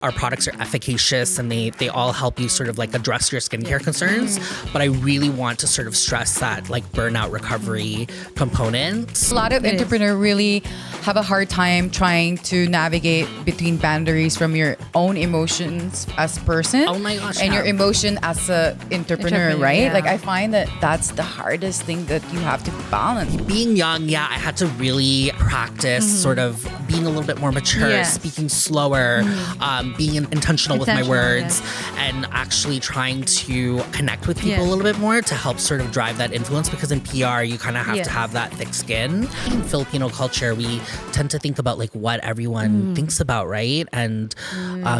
our products are efficacious and they all help you sort of like address your skincare concerns. But I really want to sort of stress that like burnout recovery component. A lot of entrepreneurs really have a hard time trying to navigate between boundaries from your own emotions as a person and your emotion as a entrepreneur, right? Yeah. Like I find that that's the hardest thing that you have to balance. Being young, I had to really practice sort of being a little bit more mature, speaking slower, being intentional with my words, and actually trying to connect with people a little bit more to help sort of drive that influence, because in PR, you kind of have to have that thick skin. In Filipino culture, we tend to think about like what everyone thinks about, right? And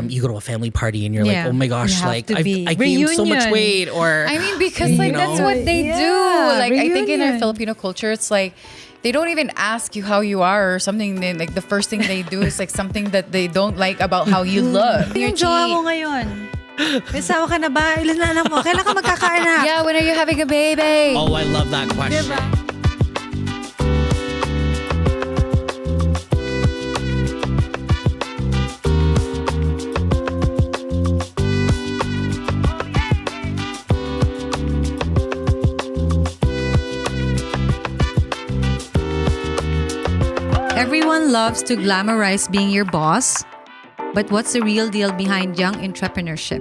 you go to a family party and you're like, oh my gosh, like I gained so much weight, or I mean, because like that's what they do. Like I think in our Filipino culture, it's like they don't even ask you how you are or something. They, like the first thing they do is like something that they don't like about how you look. Yung jowa mo ngayon. May asawa ka na ba? Ilan na anak mo? Kailan ka magkakaanak? Yeah, when are you having a baby? Oh, I love that question. Diba? Everyone loves to glamorize being your boss, but what's the real deal behind young entrepreneurship?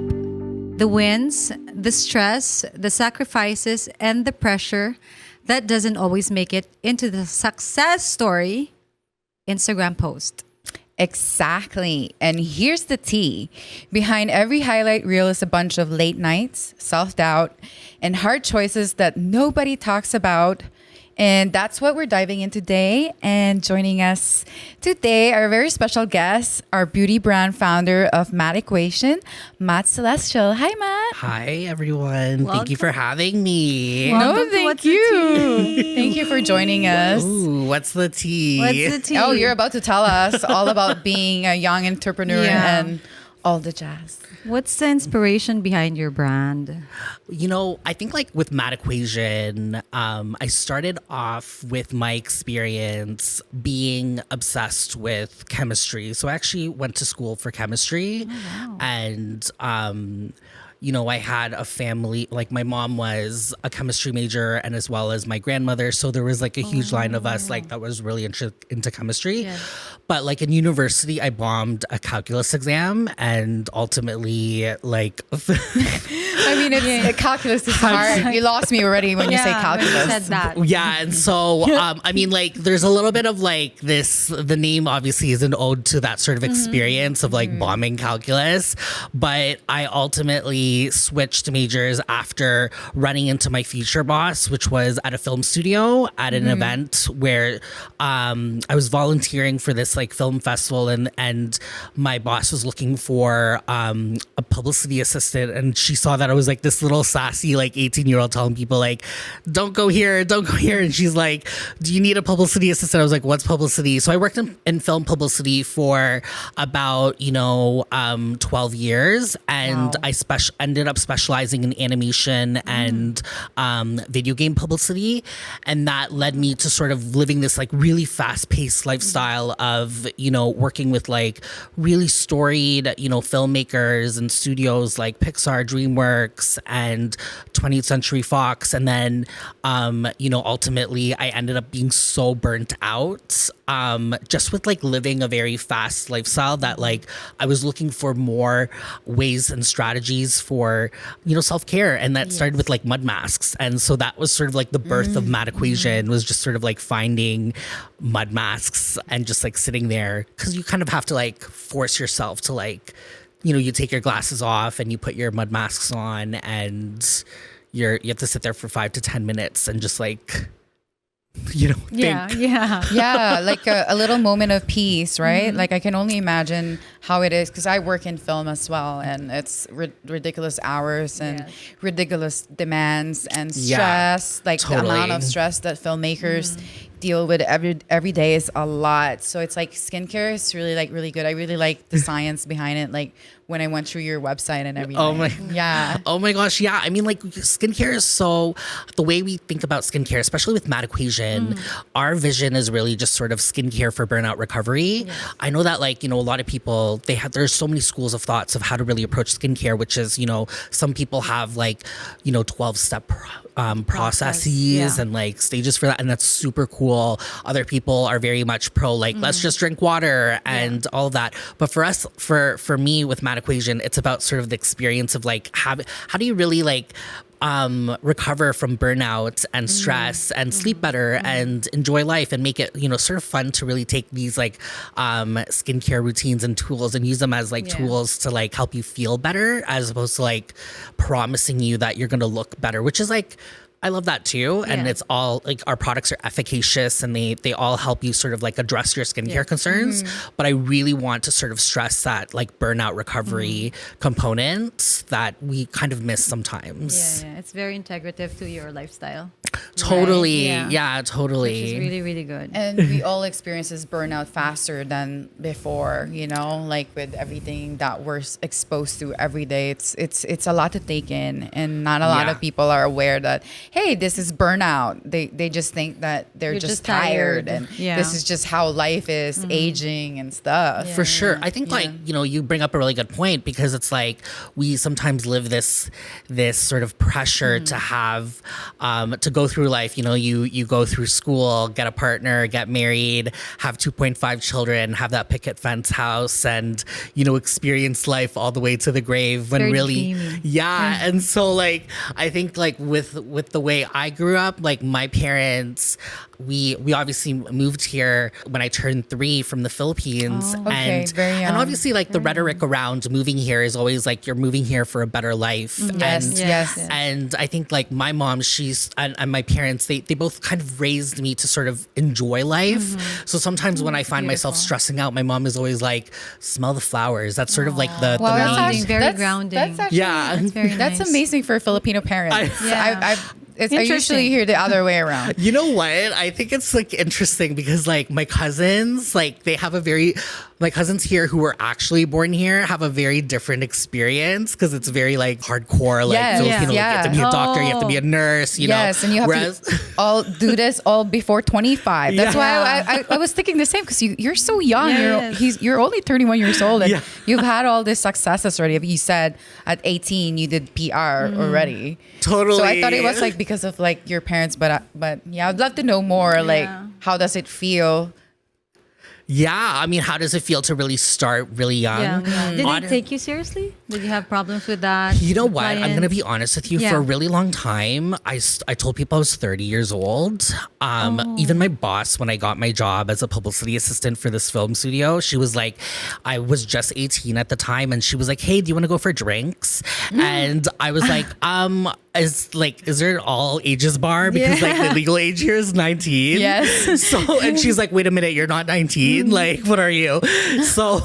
The wins, the stress, the sacrifices, and the pressure that doesn't always make it into the success story Instagram post. Exactly. And here's the tea. Behind every highlight reel is a bunch of late nights, self-doubt, and hard choices that nobody talks about. And that's what we're diving in today. And joining us today, our very special guest, our beauty brand founder of Matte Equation, Matte Celestial. Hi, Matt. Hi, everyone. Thank you for having me. Welcome to thank What's the you. Thank you for joining us. Ooh, what's the tea? What's the tea? Oh, you're about to tell us all about being a young entrepreneur and all the jazz. What's the inspiration behind your brand? You know, I think like with Matte Equation, I started off with my experience being obsessed with chemistry. So I actually went to school for chemistry. Oh, wow. And, you know, I had a family, like my mom was a chemistry major and as well as my grandmother. So there was like a huge line of us like that was really into chemistry. Yeah. But like in university, I bombed a calculus exam and ultimately like... I mean, calculus is hard. You lost me already when you say calculus. When you said that. Yeah, and so I mean, like, there's a little bit of like this. The name obviously is an ode to that sort of experience of like bombing calculus, but I ultimately switched majors after running into my future boss, which was at a film studio at an event where I was volunteering for this like film festival, and my boss was looking for a publicity assistant, and she saw that I was like this little sassy like 18-year-old telling people like, don't go here, and she's like, do you need a publicity assistant? I was like, what's publicity? So I worked in film publicity for about 12 years, and I ended up specializing in animation and video game publicity, and that led me to sort of living this like really fast-paced lifestyle of working with like really storied filmmakers and studios like Pixar, DreamWorks, and 20th Century Fox. And then, ultimately I ended up being so burnt out just with like living a very fast lifestyle that like I was looking for more ways and strategies for, self-care. And that started with like mud masks. And so that was sort of like the birth of Matte Equation, was just sort of like finding mud masks and just like sitting there, because you kind of have to like force yourself to like, you take your glasses off and you put your mud masks on, and you have to sit there for 5 to 10 minutes and just like, think. Yeah, like a little moment of peace, right? Like I can only imagine how it is, because I work in film as well, and it's ridiculous hours and ridiculous demands and stress, like the amount of stress that filmmakers deal with every day is a lot. So it's like skincare is really like really good. I really like the science behind it. Like when I went through your website and everything. Oh my gosh. Yeah. I mean, like skincare is so, the way we think about skincare, especially with Mad Equation, our vision is really just sort of skincare for burnout recovery. Yes. I know that like, a lot of people, there's so many schools of thoughts of how to really approach skincare, which is, some people have like, 12-step processes and like stages for that. And that's super cool. Other people are very much pro, like, let's just drink water and all of that. But for us, for me with Mad Equation, it's about sort of the experience of like, how do you really like, recover from burnout and stress and sleep better and enjoy life and make it, sort of fun to really take these like skincare routines and tools and use them as like tools to like help you feel better, as opposed to like promising you that you're going to look better, which is like, I love that too. And it's all like our products are efficacious and they all help you sort of like address your skincare concerns. But I really want to sort of stress that like burnout recovery component that we kind of miss sometimes. Yeah. It's very integrative to your lifestyle. Totally. Right? Yeah, totally. Which is really, really good. And we all experience this burnout faster than before, like with everything that we're exposed to every day. It's a lot to take in, and not a lot of people are aware that, hey, this is burnout. They just think that they're You're just just tired tired. and this is just how life is, aging and stuff. For sure. I think like, you bring up a really good point, because it's like we sometimes live this sort of pressure to have, to go through life. You go through school, get a partner, get married, have 2.5 children, have that picket fence house, and, experience life all the way to the grave, when Very really, dreamy. And so like, I think like with the way I grew up, like my parents, we obviously moved here when I turned 3 from the Philippines. Okay, very young. And obviously like the rhetoric around moving here is always like, you're moving here for a better life. Yes. And I think like my mom, and my parents, they both kind of raised me to sort of enjoy life. So sometimes when I find myself stressing out, my mom is always like, smell the flowers. That's sort of like the Wow, main- that's actually Very grounding. That's actually, That's very that's nice. amazing for Filipino parents. I usually Interesting. hear the other way around. You know what? I think it's like interesting because like my cousins, like my cousins here who were actually born here have a very different experience, because it's very like hardcore, like Yes, Filipino. Like, you have to be a doctor, you have to be a nurse, you know. And you have to all do this all before 25. That's why I was thinking the same, because you're so young. Yes. You're only 31 years old, and Yeah. you've had all this successes already. You said at 18 you did PR already. Totally. So I thought it was like because of like your parents, but yeah, I'd love to know more. Like, how does it feel? Yeah, I mean, how does it feel to really start really young? Did they take you seriously? Did you have problems with that? You know what? I'm Clients? going to be honest with you. For a really long time, I told people I was 30 years old. Even my boss, when I got my job as a publicity assistant for this film studio, she was like, I was just 18 at the time. And she was like, hey, do you want to go for drinks? And I was like, is there an all ages bar? Because like the legal age here is 19. Yes. So, and she's like, wait a minute, you're not 19. Like, what are you? So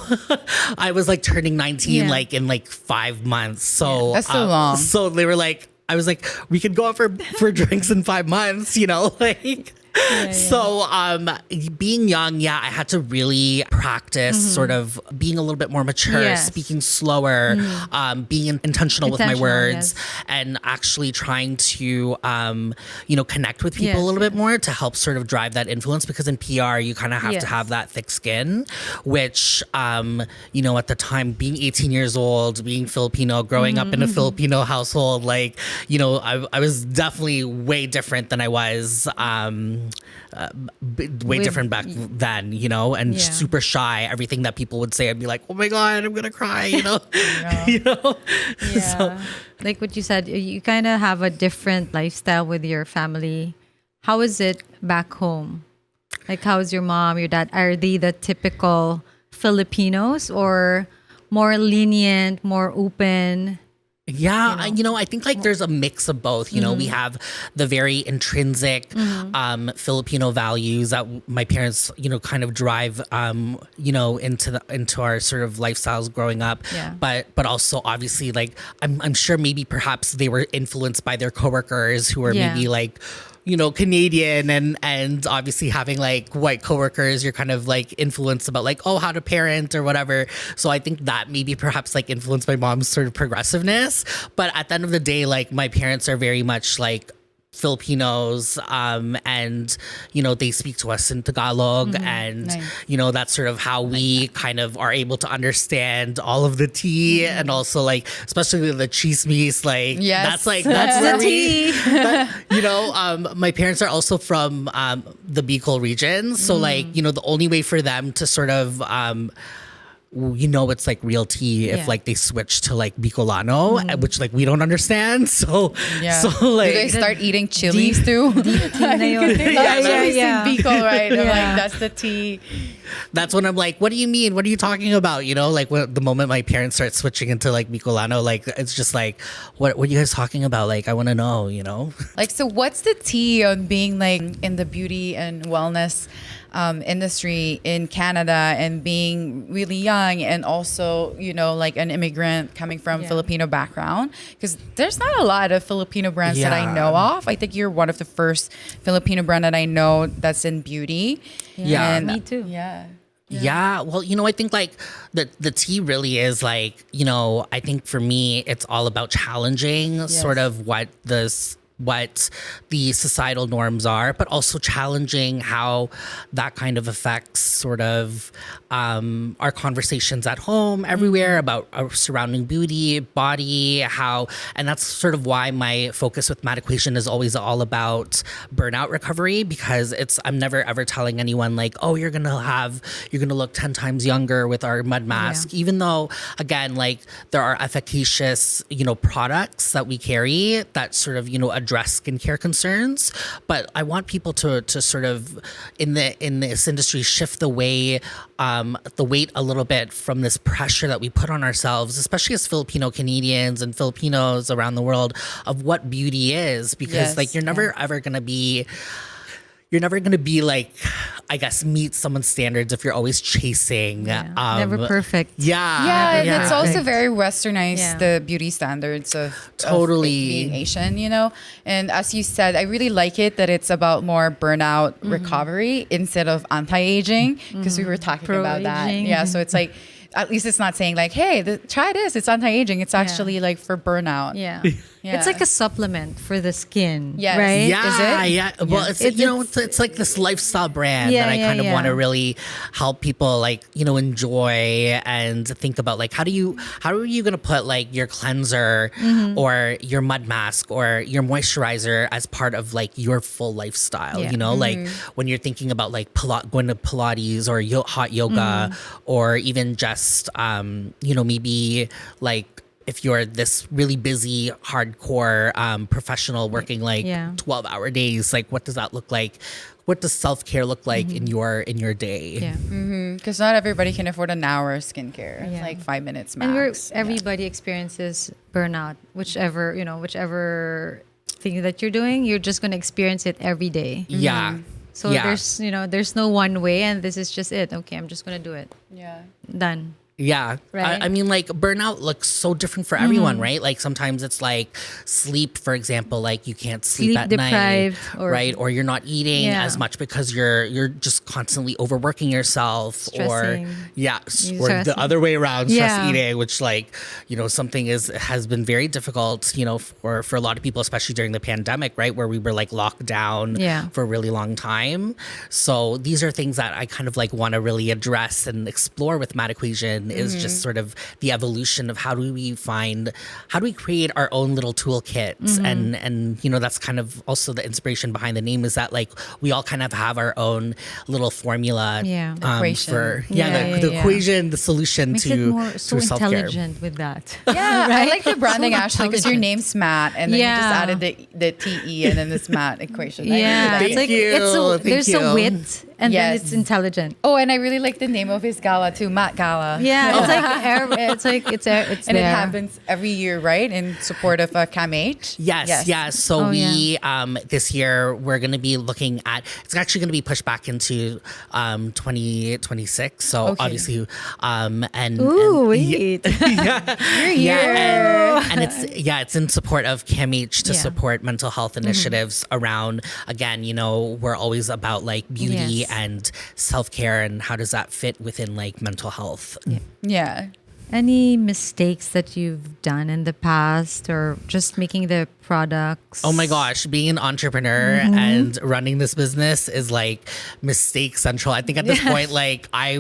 I was like turning 19 like in like 5 months. So That's so long. So they were like, I was like, we could go out for drinks in 5 months, like. So being young, I had to really practice sort of being a little bit more mature, speaking slower, being intentional with my words, and actually trying to, connect with people a little bit more to help sort of drive that influence, because in PR, you kind of have to have that thick skin, which, at the time, being 18 years old, being Filipino, growing up in a Filipino household, like, I was definitely way different than I was, different back then, and super shy. Everything that people would say, I'd be like, oh my God, I'm gonna cry, So, like what you said, you kind of have a different lifestyle with your family. How is it back home? Like, how is your mom, your dad? Are they the typical Filipinos, or more lenient, more open? Yeah, I think like there's a mix of both. We have the very intrinsic Filipino values that my parents, kind of drive, into our sort of lifestyles growing up. Yeah. But also obviously like I'm sure maybe perhaps they were influenced by their coworkers who are maybe like Canadian and obviously having like white coworkers, you're kind of like influenced about like, oh, how to parent or whatever. So I think that maybe perhaps like influenced my mom's sort of progressiveness. But at the end of the day, like my parents are very much like Filipinos, and they speak to us in Tagalog, and Nice. that's sort of how we kind of are able to understand all of the tea, and also like especially the chismis, like Yes. that's That's where the we, my parents are also from the Bicol region, so like the only way for them to sort of it's like real tea if Yeah. like they switch to like Bicolano, which like we don't understand. So so like do they start eating chilies too? Yeah. In Bicol, right? I'm Yeah. like, that's the tea. that's when I'm like, what do you mean? What are you talking about? Like the moment my parents start switching into like Bicolano, like it's just like, what are you guys talking about? Like I want to know, Like, so what's the tea on being like in the beauty and wellness industry in Canada and being really young and also, like an immigrant coming from Yeah. Filipino background? Because there's not a lot of Filipino brands that I Yeah. know of. I think you're one of the first Filipino brand that I know that's in beauty. Yeah. And- Me too. Yeah. Yeah, well, I think like the tea really is like, I think for me it's all about challenging sort of what the societal norms are, but also challenging how that kind of affects sort of our conversations at home, everywhere about our surrounding beauty, body, and that's sort of why my focus with Mad Equation is always all about burnout recovery, because I'm never ever telling anyone like, oh, you're gonna look 10 times younger with our mud mask, even though again, like there are efficacious, products that we carry that sort of, address skincare concerns, but I want people to sort of in this industry shift the weight a little bit from this pressure that we put on ourselves, especially as Filipino Canadians and Filipinos around the world, of what beauty is, because Yes, like you're never ever gonna be like, I guess, meet someone's standards if you're always chasing. Never perfect. Yeah, and it's also Perfect. very westernized, Yeah. the beauty standards of Totally. being Asian, And as you said, I really like it that it's about more burnout recovery instead of anti-aging, because we were talking about that. Pro-aging. Yeah, so it's like, at least it's not saying like, hey, try this, it's anti-aging. It's actually like for burnout. Yeah. Yeah. It's like a supplement for the skin, Yes. right? Yeah, Is it? yeah. Well, it's it's like this lifestyle brand Yeah, that I yeah, kind of want yeah. to really help people like enjoy and think about like how are you gonna put like your cleanser or your mud mask or your moisturizer as part of like your full lifestyle. Yeah. Like when you're thinking about like going to Pilates or hot yoga or even just maybe like if you're this really busy, hardcore professional working like 12-hour days, like what does that look like? What does self-care look like in your day? Yeah. Because not everybody can afford an hour of skincare. It's Yeah. like 5 minutes And max. everybody experiences burnout, whichever thing that you're doing, you're just going to experience it every day. Yeah. So yeah. there's no one way, and this is just it. Okay, I'm just going to do it. Yeah. Done. Yeah. Right? I mean, like, burnout looks so different for everyone, right? Like, sometimes it's like sleep, for example, like you can't sleep Sleep at deprived night, or- right? Or you're not eating Yeah. as much because you're just constantly overworking yourself. Stressing. Or, yeah, You're or stressing. the other way around, stress Yeah. eating, which, like, something has been very difficult, for a lot of people, especially during the pandemic, right? Where we were like locked down Yeah. for a really long time. So these are things that I kind of like want to really address and explore with Mad Equation is just sort of the evolution of how do we create our own little toolkits and that's kind of also the inspiration behind the name is that like we all kind of have our own little formula Yeah. Equation. for Yeah, the yeah. equation, the solution Makes to it more so self-care. intelligent with that. Yeah, I Right? like the branding So actually because your intelligent. name's Matt and then you just Yeah. added the TE and then this Matt equation. I really Yeah, like it's it. like you. Thank there's you. a wit and then Yes. it's intelligent. Oh, and I really like the name of his gala too, Matt Gala. Yeah, it's And it there. happens every year, right? In support of CAMH. Yes, yes. So Oh, we this year we're going to be looking at. It's actually going to be pushed back into 2026. So Okay. obviously, and Ooh, and- wait. yeah, and it's in support of CAMH to Yeah. support mental health initiatives around. Again, we're always about like beauty Yes. and self-care, and how does that fit within like mental health. Yeah. Any mistakes that you've done in the past, or just making the products? Oh my gosh, being an entrepreneur and running this business is like mistake central. I think at this point, like I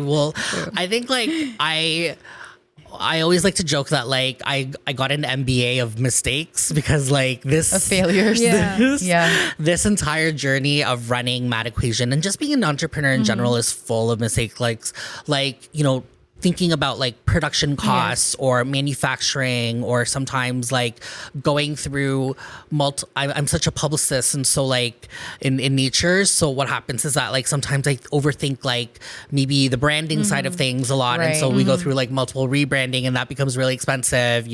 always like to joke that like I got an MBA of mistakes, because like this Of failures. Yeah. Yeah. this entire journey of running Mad Equation and just being an entrepreneur in general is full of mistakes. Like thinking about like production costs or manufacturing, or sometimes like going through I'm such a publicist, and so like in nature, so what happens is that like sometimes I overthink like maybe the branding side of things a lot, and so Right. we go through like multiple rebranding, and that becomes really expensive,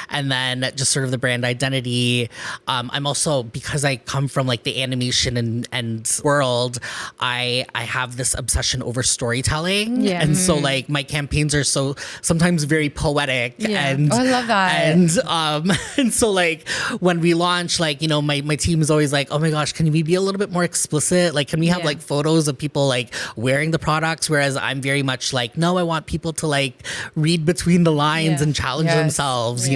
and then just sort of the brand identity. I'm also, because I come from like the animation and world, I have this obsession over storytelling, Yeah. and so like my campaigns are so sometimes very poetic, Yeah. and Oh, I love that. and so like when we launch, like my team is always like, oh my gosh, can we be a little bit more explicit? Like, can we have Yeah. like photos of people like wearing the products? Whereas I'm very much like, no, I want people to like read between the lines Yeah. and challenge Yes. themselves,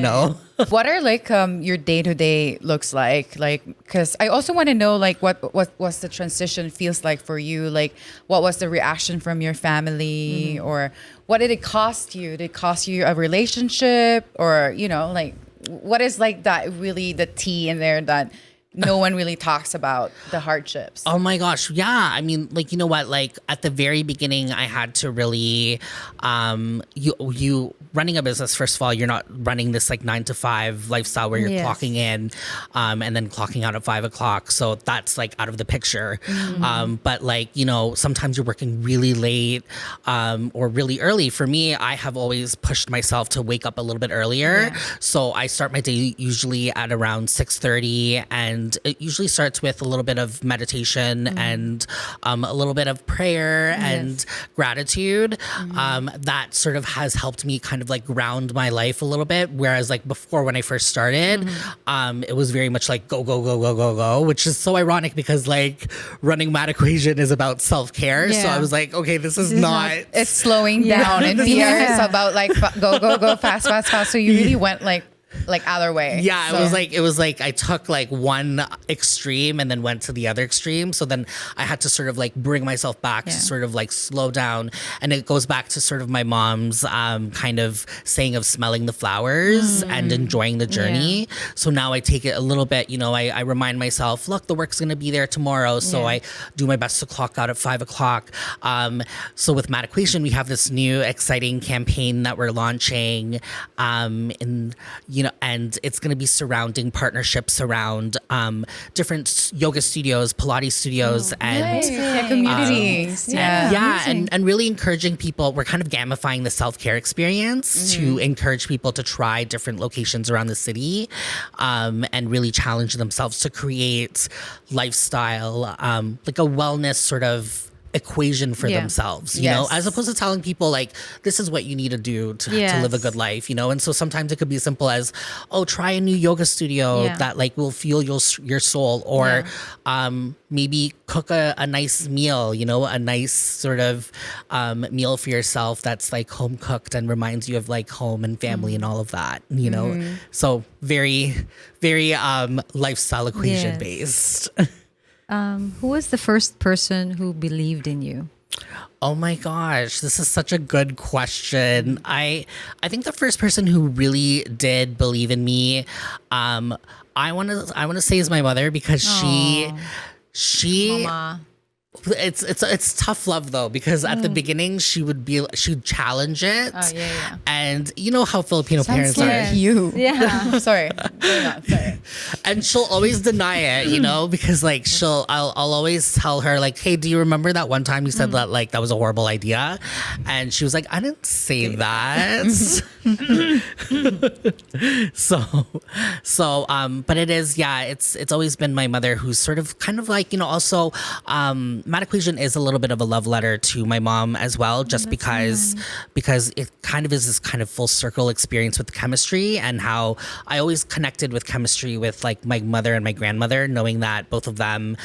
What are like your day to day looks like? Like, because I also want to know like what's the transition feels like for you? Like, what was the reaction from your family, or what did it cost you? Did it cost you a relationship, or like what is like that really the tea in there that no one really talks about, the hardships? Oh my gosh, yeah. I mean, like, you know what? Like at the very beginning, I had to really, you running a business. First of all, you're not running this like 9 to 5 lifestyle where you're Yes. clocking in, and then clocking out at 5 o'clock. So that's like out of the picture. But like, sometimes you're working really late, or really early. For me, I have always pushed myself to wake up a little bit earlier. Yeah. So I start my day usually at around 6:30, and it usually starts with a little bit of meditation and a little bit of prayer and gratitude. That sort of has helped me kind of like ground my life a little bit. Whereas like before, when I first started, it was very much like go, go, go, go, go, go, which is so ironic because like running Mad Equation is about self-care. So Yeah. I was like, okay, this is not. It's slowing Yeah. down, and PR is Yeah. about like go go go fast fast fast. So you really went like other way. Yeah, So- it was like I took like one extreme and then went to the other extreme. So then I had to sort of like bring myself back to Yeah. sort of like slow down. And it goes back to sort of my mom's kind of saying of smelling the flowers and enjoying the journey. So now I take it a little bit, I remind myself, look, the work's gonna be there tomorrow. So Yeah. I do my best to clock out at 5 o'clock. So with Mad Equation, we have this new exciting campaign that we're launching, and it's going to be surrounding partnerships around different yoga studios, Pilates studios, and Nice. Yeah, communities. yeah. yeah, amazing. and really encouraging people. We're kind of gamifying the self-care experience to encourage people to try different locations around the city, and really challenge themselves to create lifestyle, like a wellness sort of equation for Yeah. themselves, Yes. as opposed to telling people like, this is what you need to do to live a Yes. good life, And so sometimes it could be as simple as, oh, try a new yoga studio Yeah. that like will fuel your soul, or maybe cook a nice meal, a nice sort of meal for yourself that's like home cooked and reminds you of like home and family and all of that, So very, very lifestyle equation Yes. based. Who was the first person who believed in you? Oh my gosh, this is such a good question. I think the first person who really did believe in me, I want to say is my mother, because she Mama. It's tough love though, because at the beginning she'd challenge it. Oh, yeah. And you know how Filipino Sounds parents like are. you. Yeah. Sorry. Going on, sorry. And she'll always deny it, you know, because like I'll always tell her like, hey, do you remember that one time you said that like that was a horrible idea? And she was like, I didn't say that. But it is, it's always been my mother who's sort of kind of like, you know, also Mad Equation is a little bit of a love letter to my mom as well, just because it kind of is this kind of full circle experience with chemistry, and how I always connected with chemistry with like my mother and my grandmother, knowing that both of them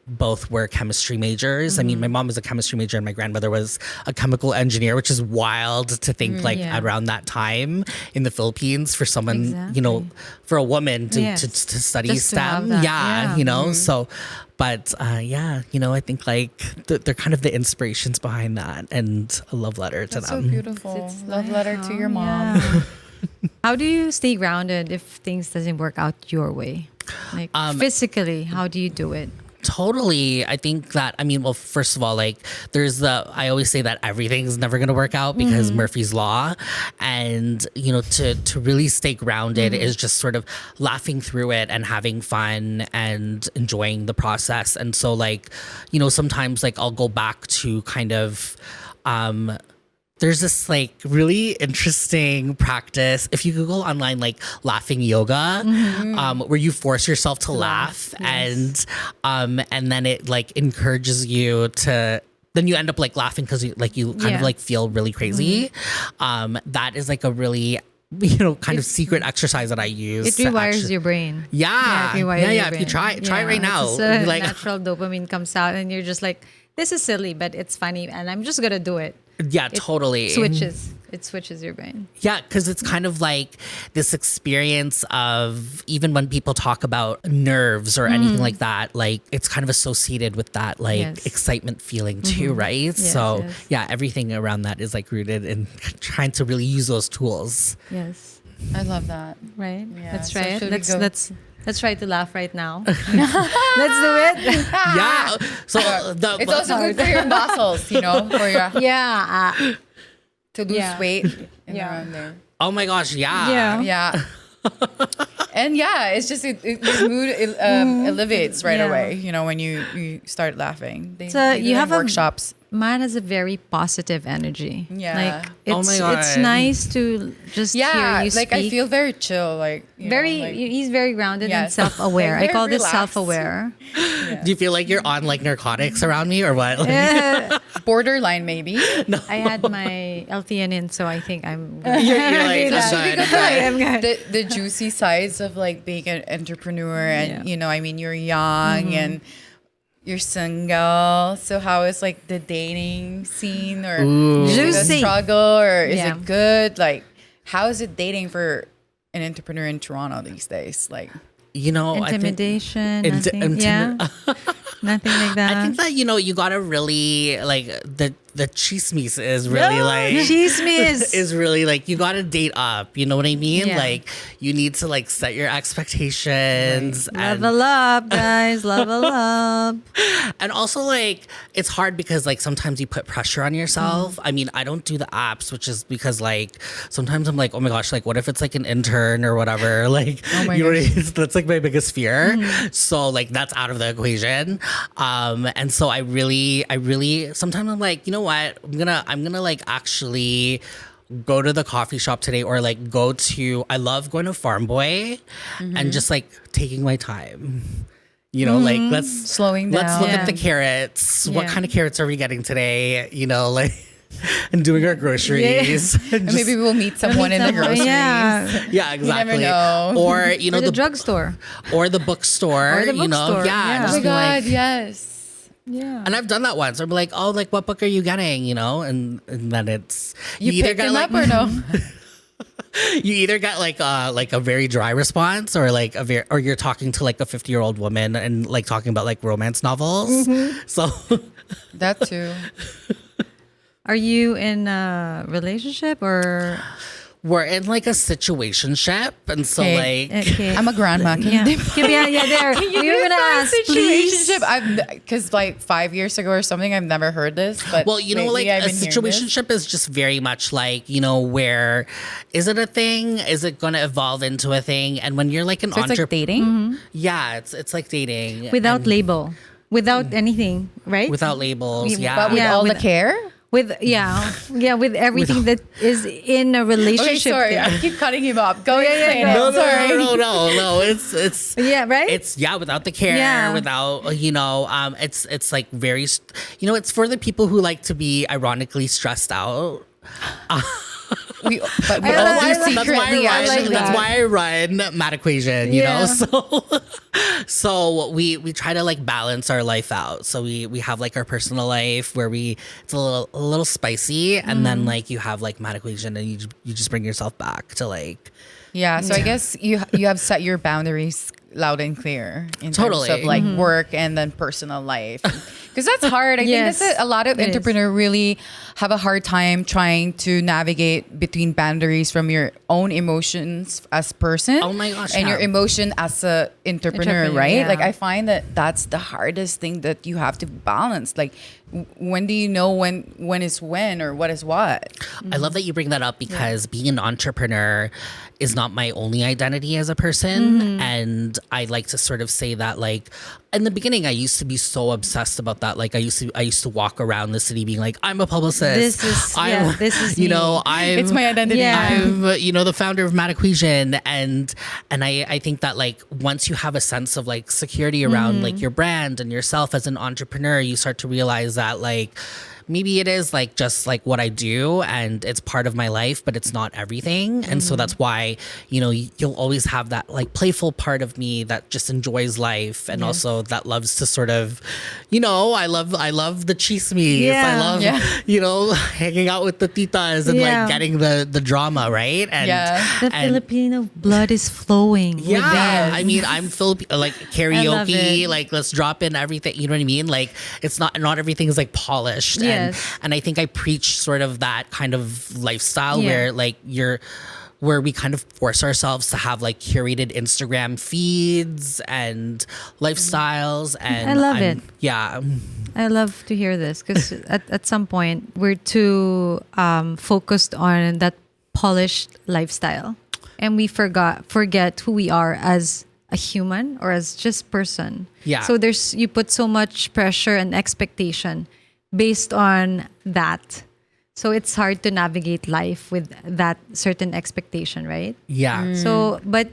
both were chemistry majors. I mean, my mom was a chemistry major and my grandmother was a chemical engineer, which is wild to think like around that time in the Philippines for someone, you know, for a woman to study Just to have STEM. that. Yeah, you know, so. But you know, I think like they're kind of the inspirations behind that, and a love letter to That's so them. beautiful. It's Love like, letter to your mom. yeah. How do you stay grounded if things doesn't work out your way? Like physically, how do you do it? Totally. I think that, I mean, well, first of all, like I always say that everything's never going to work out because Murphy's Law. And, you know, to really stay grounded is just sort of laughing through it and having fun and enjoying the process. And so like, you know, sometimes like I'll go back to kind of, there's this like really interesting practice. If you Google online like laughing yoga, where you force yourself to laugh, and then it like encourages you to. Then you end up like laughing because you kind of like feel really crazy. That is like a really, you know, kind of secret exercise that I use. It rewires your brain. Yeah, it rewires your If brain. you try it right now. It's You're like, natural dopamine comes out, and you're just like, this is silly, but it's funny, and I'm just gonna do it. yeah, totally. It switches your brain. Yeah, because it's kind of like this experience of, even when people talk about nerves or anything like that, like it's kind of associated with that like excitement feeling too, right? Yes, so yes. yeah, everything around that is like rooted in trying to really use those tools. Yes. I love that. Right. Yeah, Let's so try it. should we go- Let's try to laugh right now. Let's do it. Yeah. So It's also good for your muscles, you know, for your Yeah. to lose Yeah. weight and Yeah. around there. oh my gosh, yeah. Yeah. And yeah, it's just your mood elevates right Yeah. away, you know, when you start laughing. They So do you that have in workshops. Mine has a very positive energy. Yeah. Like Oh it's my God. it's nice to just hear Yeah, you like speak. I feel very chill, like you very know, like, he's very grounded and Yes. self-aware. Like, I call very this relaxed. self-aware. Do you feel like you're on like narcotics around me or what? Like, borderline maybe. I had my LTN so I think I'm good. you're like, That. I'm good, Because I'm good. the juicy sides of like being an entrepreneur, and Yeah. you know, I mean, you're young and you're single. So how is like the dating scene, or is it a Juicy. struggle, or is Yeah. it good? Like, how is it dating for an entrepreneur in Toronto these days? Like, you know, I think, Intimidation. Inti- nothing. Yeah. Nothing like that. I think that, you know, you gotta really like the chismis is really like Chismis. is really like, you gotta date up, you know what I mean? Yeah. Like you need to like set your expectations Level up, guys. Level up. and also like it's hard because like sometimes you put pressure on yourself. I mean, I don't do the apps, which is because like sometimes I'm like, oh my gosh, like what if it's like an intern or whatever? Like my you know, gosh. that's like my biggest fear. So like that's out of the equation. And so I really sometimes I'm like, you know what? I'm gonna like actually go to the coffee shop today, or like I love going to Farm Boy and just like taking my time. You know, like let's Slowing Let's down. look Yeah. at the carrots. What Yeah. kind of carrots are we getting today? You know, like and doing our groceries. and maybe we'll meet someone in the someone, groceries. yeah. yeah, exactly. know. Or you know Or the drugstore. or the bookstore. Or the you know, bookstore, yeah. yeah. just Oh my be God, like- yes. Yeah. And I've done that once. I'm like, oh, like what book are you getting? You know, and then it's You picked him up or no? you either get like a very dry response, or like or you're talking to like a 50-year-old woman and like talking about like romance novels. So That too. Are you in a relationship or? we're in like a situationship, and so Okay. like Okay. I'm a grandma. Can you There. You're gonna ask, please. situationship? Because like 5 years ago or something, I've never heard this. But well, you know, lately like I've a been hearing this. situationship is just very much like, you know, where is it a thing? Is it going to evolve into a thing? And when you're like an So it's like entrepreneur, dating. yeah, it's like dating Without and label, without anything, right? without labels, yeah. But with Yeah, all the with- care. with with everything that is in a Okay, relationship. sorry. thing. I keep cutting him off. Go Yeah, explain yeah, it. go. No. It's Yeah, right. it's without the care, Yeah. without it's like very, it's for the people who like to be ironically stressed out. But we I all love- do I like secretly. that. I like Actually, that. That's why I run Mad Equation, you know. Yeah. So we try to like balance our life out. So we have like our personal life where it's a little spicy, and then like you have like Mad Equation, and you just bring yourself back to like. Yeah, so I guess you have set your boundaries loud and clear in Totally. terms of like work and then personal life. Because that's hard. I Yes, think that's a lot of it is. entrepreneurs really have a hard time trying to navigate between boundaries from your own emotions as person. Oh my gosh, and yeah. your emotion as a entrepreneur, Entrepreneur, right? yeah. Like I find that that's the hardest thing that you have to balance. Like when do you know when is when or what is what? I love that you bring that up because being an entrepreneur is not my only identity as a person. And I like to sort of say that like in the beginning I used to be so obsessed about that. Like I used to walk around the city being like, I'm a publicist. This is you me. know, I'm It's my identity. Yeah. I'm the founder of Mad Equation, and I think that like once you have a sense of like security around like your brand and yourself as an entrepreneur, you start to realize that like maybe it is like just like what I do and it's part of my life, but it's not everything. And so that's why, you'll always have that like playful part of me that just enjoys life and also that loves to sort of, I love the chismes. Yeah. I love, hanging out with the titas and Yeah. like getting the drama, right? And The and- Filipino blood is flowing. with yeah, that. I mean, I'm Filipino, like love karaoke, it. like let's drop in everything. You know what I mean? Like it's not everything is like polished. Yes. And I think I preach sort of that kind of lifestyle Yeah. where like where we kind of force ourselves to have like curated Instagram feeds and lifestyles. And I love it. Yeah. I love to hear this because at some point we're too focused on that polished lifestyle, and we forget who we are as a human or as just person. Yeah. So you put so much pressure and expectation based on that. So it's hard to navigate life with that certain expectation, right? Yeah. So, but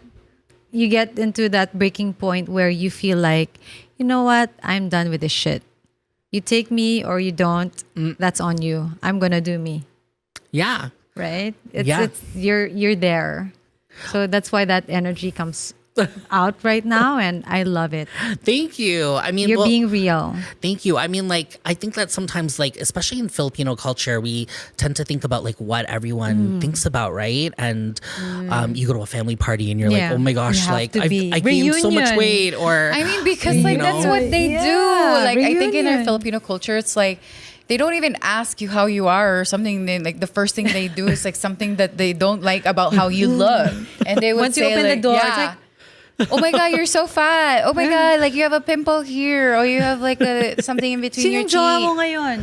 you get into that breaking point where you feel like, you know what? I'm done with this shit. You take me or you don't. That's on you. I'm gonna do me, Yeah. right? Yeah. It's you're there. So that's why that energy comes out right now, and I love it. Thank you. I mean, You're well, being real. Thank you. I mean, like, I think that sometimes, like, especially in Filipino culture, we tend to think about like what everyone thinks about, right? And you go to a family party and you're Yeah. like, oh my You gosh, have like to be I gained so much reunion. weight, or I mean, because like You that's know? what they Yeah, do. Like I think in our reunion. Filipino culture, it's like they don't even ask you how you are or something. They, like the first thing they do is like something that they don't like about how you look, and they would Once you say open the like, door, it's yeah. like- Oh my God, you're so fat. Oh my God, like you have a pimple here, or you have like something in between Sino your yung jowa mo teeth. ngayon?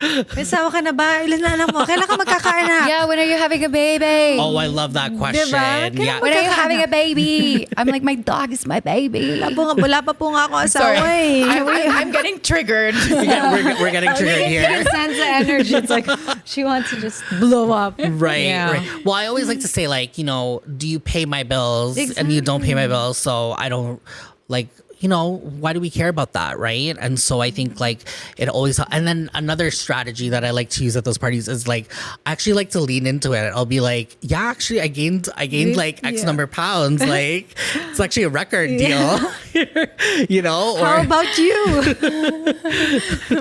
May asawa ka na ba? Ilan na anak mo? Kailan ka magkakaanak? Yeah, when are you having a baby? oh, I love that question. Kailan Yeah. When are you having a baby? I'm like, my dog is my baby. Wala pa po nga ako Sorry, asawa eh. I'm getting triggered. Yeah, we're getting triggered You here. sense the energy. It's like she wants to just blow up. Right, Yeah. right. Well, I always like to say, like, do you pay my bills? And you don't pay my bills, so I don't, like, why do we care about that, right? And so I think, like, it always, and then another strategy that I like to use at those parties is, like, I actually like to lean into it. I'll be like, yeah, actually, I gained like X Yeah. number of pounds. Like, it's actually a record deal, or How about you?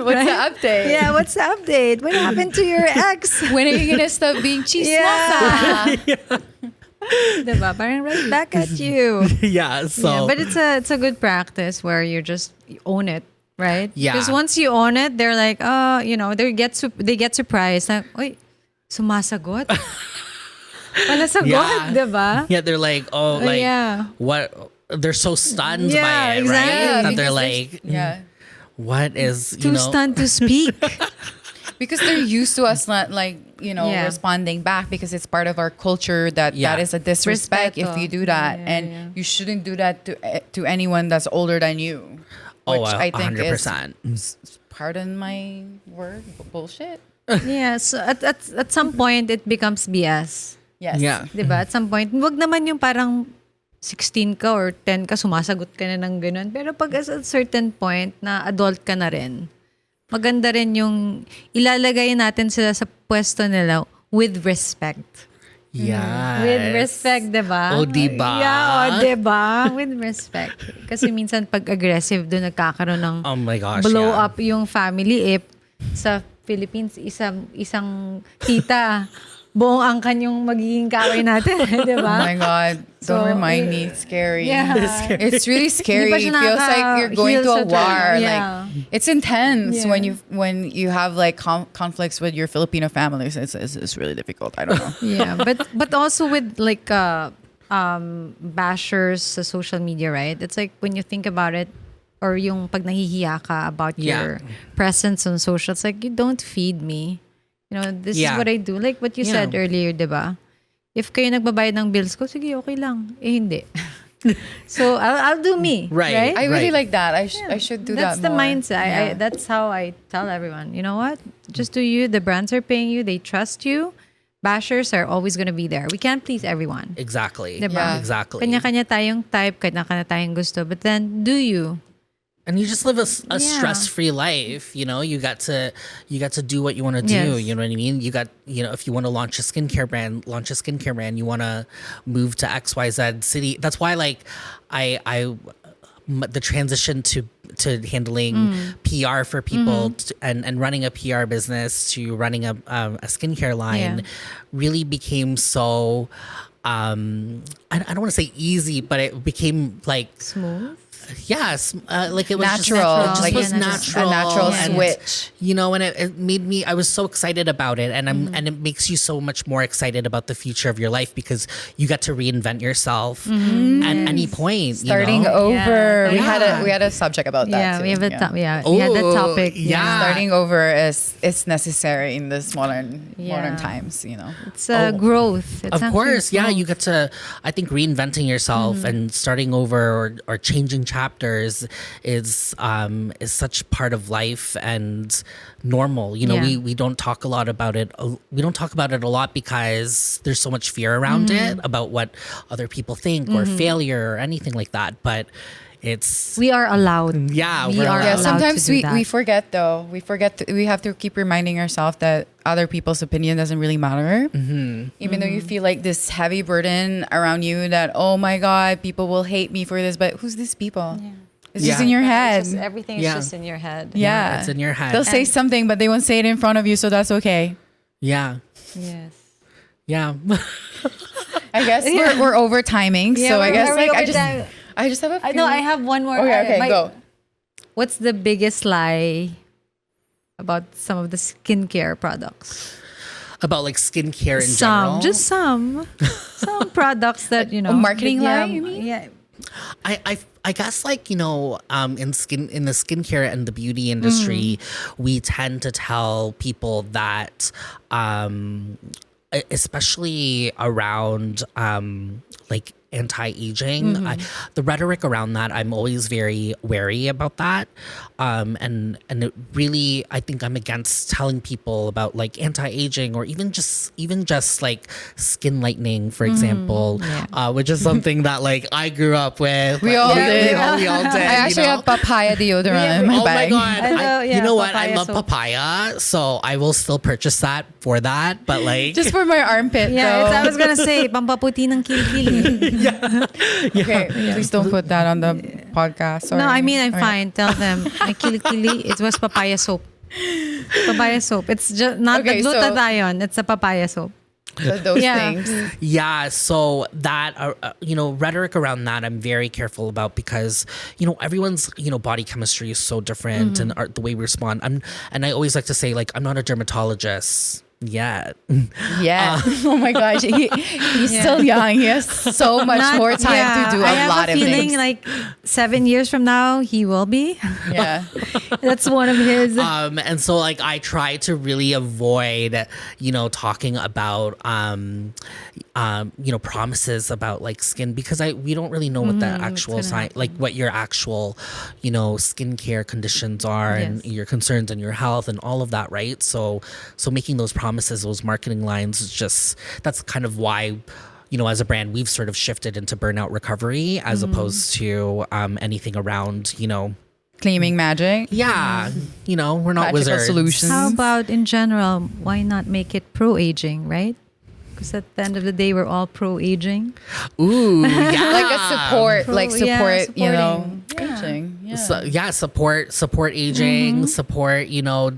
What's the update? Yeah, what's the update? What happened to your ex? When are you gonna stop being chismosa? Yeah. Diba? Parang right back at you. yeah. So, Yeah, but it's a good practice where you just own it, right? Yeah. Because once you own it, they're like, they get surprised. Like, oy, sumasagot. Wala sagot, Yeah. diba? Yeah, they're like, oh, like, yeah. what? They're so stunned Yeah, by it, exactly. right? That because they're there's- like, yeah. what is, Too stunned to speak. Because they're used to us not like, Yeah. responding back because it's part of our culture that Yeah. that is a disrespect if you do that. Yeah, and yeah. you shouldn't do that to anyone that's older than you. oh, Which I think 100%. is, pardon my word, bullshit. Yeah, so at some point, it becomes BS. Yes. Yeah. Diba? At some point, wag naman yung parang 16 ka or 10 ka, sumasagot ka na ng ganun. Pero pag at a certain point na adult ka na rin, maganda rin yung ilalagay natin sila sa pwesto nila with respect. Yeah. With respect, diba? Oh, diba? Yeah, diba? With respect. Kasi minsan pag aggressive, doon nagkakaroon ng Oh my gosh. blow yeah. up yung family. Sa Philippines, isang tita, buong angkan yung magiging kaway natin. Di Oh ba? my God. So, Don't remind me. It's scary. Yeah. It's really scary. Hindi pa It siya feels like you're going nakaka-heal to a sa war. trauma. Like Yeah. it's intense Yeah. when you have like conflicts with your Filipino families. It's really difficult. I don't know. Yeah, but also with like bashers sa social media, right? It's like when you think about it, or yung pag nahihiya ka about Yeah. your presence on social, it's like, you don't feed me. This is Yeah. what I do. Like what you Yeah. said earlier, diba? If kayo nagbabayad ng bills ko, sige, okay lang. Hindi. So, I'll do me. Right. I really Right. like that. I should do That's that the more. mindset. Yeah. That's how I tell everyone. You know what? Just do you. The brands are paying you. They trust you. Bashers are always going to be there. We can't please everyone. Exactly. Diba? Yeah. Exactly. Kanya-kanya tayong type, kanya-kanya tayong gusto. But then, do you? And you just live a Yeah. stress-free life. You got to do what you want to do. Yes. You know what I mean? You got, if you want to launch a skincare brand, launch a skincare brand. You want to move to XYZ city. That's why, like, the transition to handling PR for people and running a PR business to running a skincare line really became so. I don't want to say easy, but it became like Smooth? yes, like it was Natural. Just, it just Like was a natural, natural and, switch. and it made me. I was so excited about it, and and it makes you so much more excited about the future of your life because you get to reinvent yourself at any point. Starting you know? over. Yeah. We had a subject about that. Yeah, too. we have a Oh, we had that topic. yeah. Starting over is necessary in this modern Yeah. times. It's growth. It's Of course, actually yeah, growth. you get to. I think reinventing yourself and starting over or changing chapters is such part of life and normal. Yeah. We don't talk a lot about it. We don't talk about it a lot because there's so much fear around it about what other people think or failure or anything like that. But it's We are allowed. yeah, we we're are allowed. Yeah, allowed sometimes to do we that. forget though. We have to keep reminding ourselves that other people's opinion doesn't really matter. Even though you feel like this heavy burden around you that, oh my God, people will hate me for this, but who's these people? It's just Yeah. in your head. Everything is Yeah. just in your head. Yeah. it's in your head. They'll say something, but they won't say it in front of you, so that's okay. Yeah, Yes. yeah. I guess we're over timing, Yeah, so I we're guess very like over time. I just have a few. I know. I have one more. Okay, go. What's the biggest lie about some of the skincare products? About like skincare in general. Just some products that A marketing lie, you mean? Yeah. I guess like in the skincare and the beauty industry, we tend to tell people that especially around like anti-aging, the rhetoric around that, I'm always very wary about that, and it really, I think I'm against telling people about like anti-aging or even just like skin lightening, for example, which is something that like I grew up with. We all did. We all did. I actually have papaya deodorant in my Oh my bag. god! I know, You yeah, know what? I papaya love soap. papaya, so I will still purchase that for that. But like, Just for my armpit, Yeah, though. I was gonna say, pampaputi ng kilikili. Okay, please don't put that on the podcast. Sorry. No, I mean, I'm All right. fine. Tell them, my kilikili, it was papaya soap. Papaya soap. It's just not Okay, the so- glutathione. It's a papaya soap. So those Yeah. things. yeah, so that rhetoric around that I'm very careful about because everyone's body chemistry is so different and the way we respond. And I always like to say like I'm not a dermatologist. yet. Yeah. Oh my gosh. He's still young. He has so much more time to do I a lot have of a feeling things. like 7 years from now, he will be. Yeah. That's one of his. And so like I try to really avoid, talking about, promises about like skin, because we don't really know what the actual sign, like what your actual, skincare conditions are and Yes. your concerns and your health and all of that, right? So making those promises, those marketing lines is just, that's kind of why, as a brand, we've sort of shifted into burnout recovery as opposed to anything around, Claiming magic. yeah, we're not Magical wizards. solutions. How about in general? Why not make it pro-aging, right? Because at the end of the day, we're all pro-aging. Ooh, yeah. Like a support, supporting. aging. Yeah. So, support aging, support,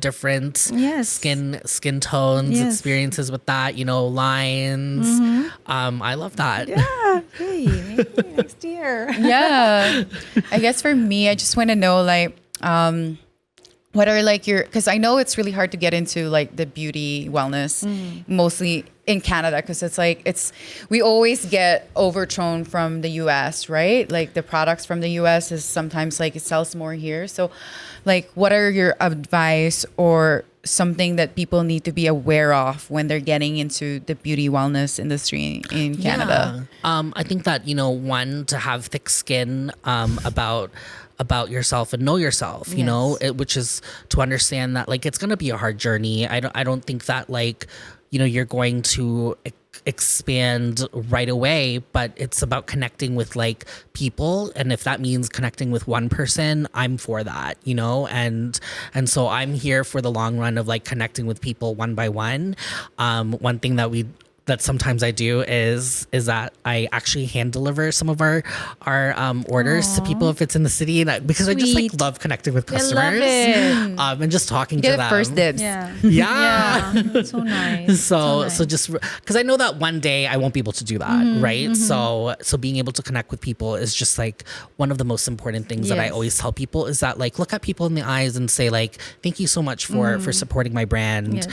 different Yes. skin tones, Yes. experiences with that, lines. I love that. Yeah. Hey, maybe next year. Yeah. I guess for me, I just want to know what are like because I know it's really hard to get into like the beauty wellness, mostly in Canada, because we always get overthrown from the US, right? Like the products from the US is sometimes like it sells more here. So like what are your advice or something that people need to be aware of when they're getting into the beauty wellness industry in Canada? Yeah. I think that, one, to have thick skin about yourself and know yourself, which is to understand that like it's going to be a hard journey. I don't think that like, you're going to expand right away, but it's about connecting with like people, and if that means connecting with one person, I'm for that, and so I'm here for the long run of like connecting with people one by one. One thing that sometimes I do is that I actually hand deliver some of our orders to people if it's in the city, and because I just like Sweet. love connecting with I love customers, it. and just talking Get to it them. first dibs. Yeah. Yeah. That's so nice. So just because I know that one day I won't be able to do that, right? So being able to connect with people is just like one of the most important things that I Yes. always tell people, is that like look at people in the eyes and say like, thank you so much for supporting my brand. Yes.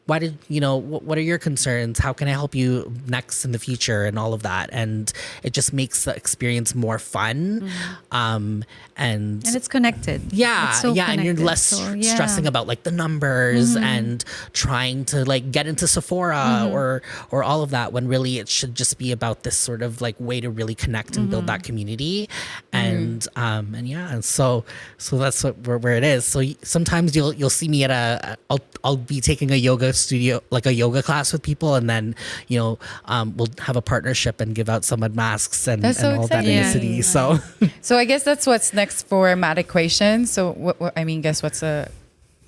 Why did what are your concerns? How can I help you next in the future, and all of that? And it just makes the experience more fun. And it's connected. yeah, It's so and you're connected. less So, yeah. stressing about like the numbers and trying to like get into Sephora or all of that, when really it should just be about this sort of like way to really connect and build that community. And so that's where it is. So sometimes you'll see me at I'll be taking a yoga studio, like a yoga class with people, and then we'll have a partnership and give out some mud masks and That's so all that in the exciting. city. So So I guess that's what's next for Mad Equation. So guess what's a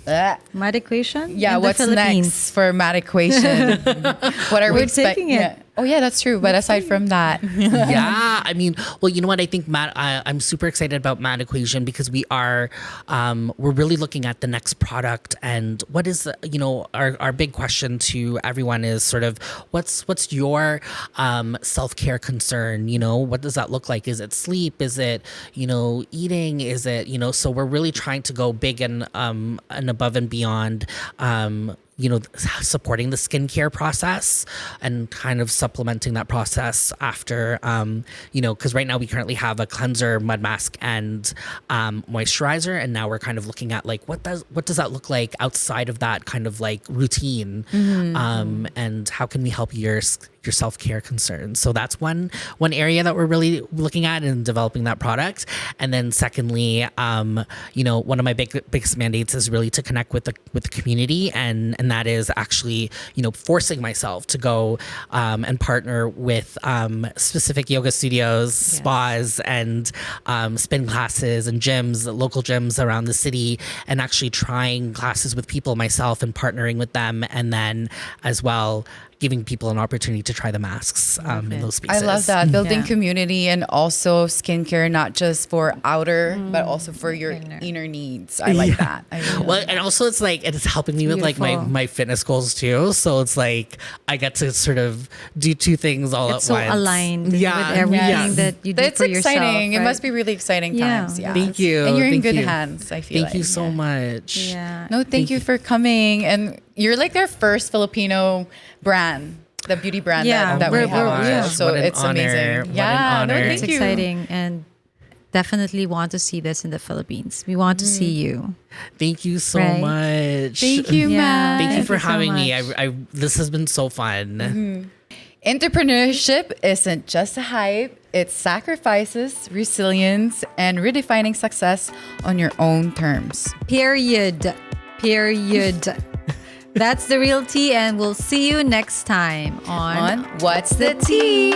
Mad equation? yeah, in the what's Philippines. next for Mad Equation? What are we We're taking it. Yeah. Oh yeah, that's true. But aside from that, yeah, I mean, well, you know what? I think I'm super excited about Mad Equation because we're really looking at the next product, and what is our big question to everyone is sort of what's your self-care concern? What does that look like? Is it sleep? Is it eating? Is it So we're really trying to go big and above and beyond. Supporting the skincare process and kind of supplementing that process after, because right now we currently have a cleanser, mud mask, and moisturizer, and now we're kind of looking at like what does that look like outside of that kind of like routine, and how can we help your self-care concerns? So that's one area that we're really looking at in developing that product. And then secondly, one of my biggest mandates is really to connect with the community, and that is actually forcing myself to go and partner with specific yoga studios, spas, and spin classes and gyms, local gyms around the city, and actually trying classes with people myself and partnering with them, and then as well giving people an opportunity to try the masks in those I spaces. love that. Building Yeah. community and also skincare, not just for outer, but also for your inner needs. I like that. I really Well, and also it's like it's helping me with like Beautiful. my fitness goals too. So it's like I get to sort of do two things all It's at so once. aligned Yeah, with everything Yes. that you do That's for yourself. exciting. It right? must be really exciting Yeah. times. Yeah. Thank you. And you're in Thank good you. hands, I feel Thank you like. so much. Yeah. No, thank you for coming. And You're like their first Filipino brand, the beauty brand Yeah, that we we're- have. yeah. So What an it's honor. amazing. What an Yeah, no, honor. thank It's you. exciting and definitely want to see this in the Philippines. We want to see you. Thank you so Right. much. Thank you, Yeah. Matt. Thank you Thank for you so having me. much. I this has been so fun. Entrepreneurship isn't just a hype, it's sacrifices, resilience, and redefining success on your own terms. Period. That's the real tea, and we'll see you next time on On What's the Tea?